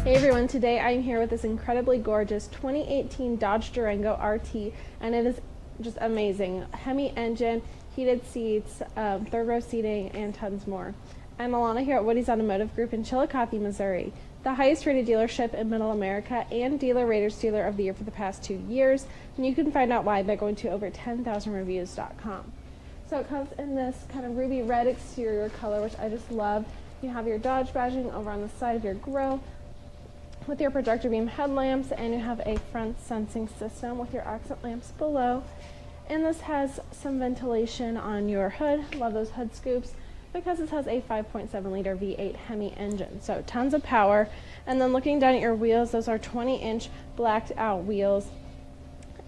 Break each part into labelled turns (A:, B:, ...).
A: Hey everyone, today I'm here with this incredibly gorgeous 2018 Dodge Durango RT, and it is just amazing. HEMI engine, heated seats, third row seating, and tons more. I'm Alana here at Woody's Automotive Group in Chillicothe, Missouri, the highest rated dealership in Middle America and Dealer Raters Dealer of the Year for the past 2 years, and you can find out why by going to over 10,000reviews.com. So it comes in this kind of ruby red exterior color, which I just love. You have your Dodge badging over on the side of your grille with your projector beam headlamps, and you have a front sensing system with your accent lamps below. And this has some ventilation on your hood. Love those hood scoops because this has a 5.7 liter V8 HEMI engine, so tons of power. And then looking down at your wheels, those are 20-inch blacked out wheels,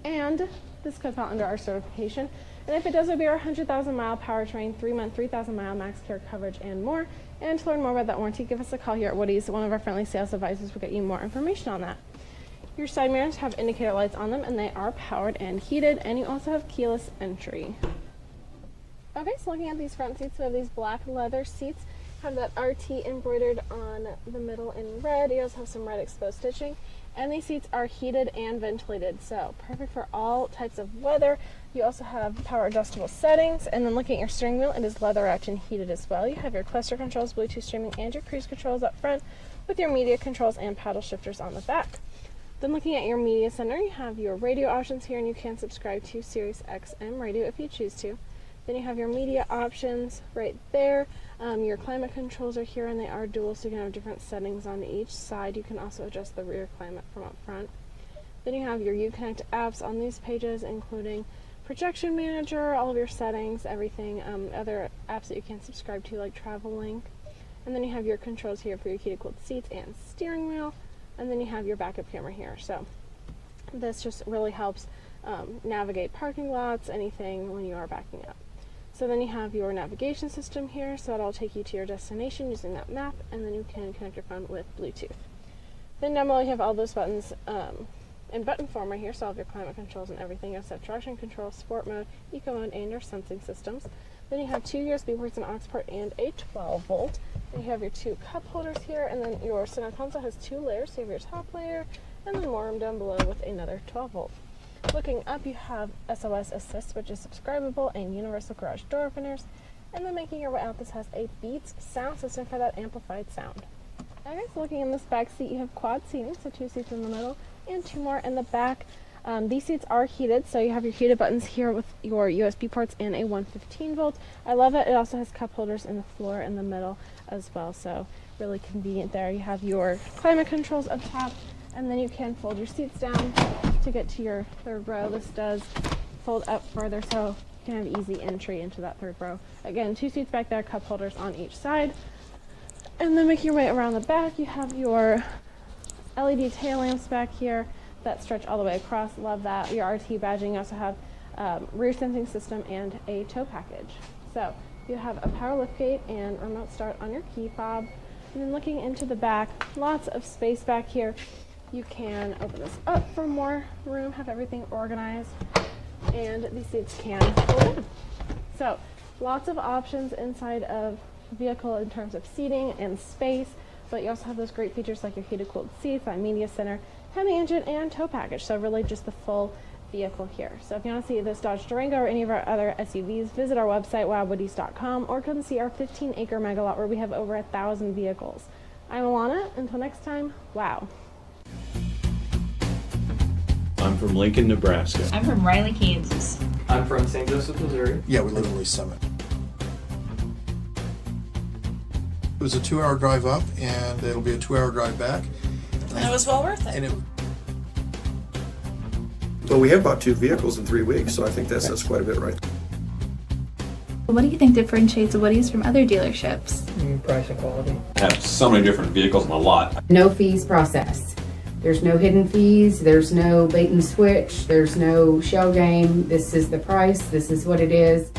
A: and this could fall under our certification. And if it does, it would be our 100,000 mile powertrain, 3-month, 3,000 mile max care coverage, and more. And to learn more about that warranty, give us a call here at Woody's. One of our friendly sales advisors will get you more information on that. Your side mirrors have indicator lights on them, and they are powered and heated, and you also have keyless entry. Okay, so looking at these front seats, we have these black leather seats, have that RT embroidered on the middle in red. You also have some red exposed stitching, and these seats are heated and ventilated, so perfect for all types of weather. You also have power adjustable settings, and then looking at your steering wheel, it is leather wrapped and heated as well. You have your cluster controls, Bluetooth streaming, and your cruise controls up front with your media controls and paddle shifters on the back. Then looking at your media center, you have your radio options here, and you can subscribe to Sirius XM radio if you choose to. Then you have your media options right there. Your climate controls are here, and they are dual, so you can have different settings on each side. You can also adjust the rear climate from up front. Then you have your Uconnect apps on these pages, including Projection Manager, all of your settings, everything, other apps that you can subscribe to, like Travel Link. And then you have your controls here for your heated cooled seats and steering wheel. And then you have your backup camera here. So this just really helps navigate parking lots, anything when you are backing up. So then you have your navigation system here, so it'll take you to your destination using that map, and then you can connect your phone with Bluetooth. Then down below you have all those buttons in button form right here, so all of your climate controls and everything. You also have traction control, sport mode, eco mode, and your sensing systems. Then you have 2 USB ports, an aux port, and a 12 volt. Then you have your 2 cup holders here, and then your center console has 2 layers, so you have your top layer, and then more room down below with another 12 volt. Looking up, you have SOS Assist, which is subscribable, and universal garage door openers. And then making your way out, this has a Beats sound system for that amplified sound. Okay, so looking in this back seat, you have quad seating, so 2 seats in the middle and 2 more in the back. These seats are heated, so you have your heated buttons here with your USB ports and a 115 volt. I love it. It also has cup holders in the floor in the middle as well, so really convenient there. You have your climate controls up top, and then you can fold your seats down to get to your third row. This does fold up further, so you can have easy entry into that third row. Again, 2 seats back there, cup holders on each side. And then making your way around the back, you have your LED tail lamps back here that stretch all the way across. Love that. Your RT badging. You also have rear sensing system and a tow package. So you have a power liftgate and remote start on your key fob. And then looking into the back, lots of space back here. You can open this up for more room, have everything organized, and these seats can fold in. So lots of options inside of the vehicle in terms of seating and space, but you also have those great features like your heated cooled seats, that media center, HEMI engine, and tow package. So really just the full vehicle here. So if you want to see this Dodge Durango or any of our other SUVs, visit our website, WowWoodys.com, or come see our 15-acre mega lot where we have over 1,000 vehicles. I'm Alana. Until next time, wow.
B: I'm from Lincoln, Nebraska.
C: I'm from Riley, Kansas.
D: I'm from St. Joseph, Missouri.
E: Yeah, we live in Lee Summit. It was a 2-hour drive up, and it'll be a 2-hour drive back.
C: And it was well worth it.
F: Well, we have bought 2 vehicles in 3 weeks, so I think that says quite a bit, right?
G: What do you think differentiates Woody's from other dealerships?
D: Price and quality.
B: I have so many different vehicles in a lot.
H: No fees process. There's no hidden fees, there's no bait and switch, there's no shell game. This is the price, this is what it is.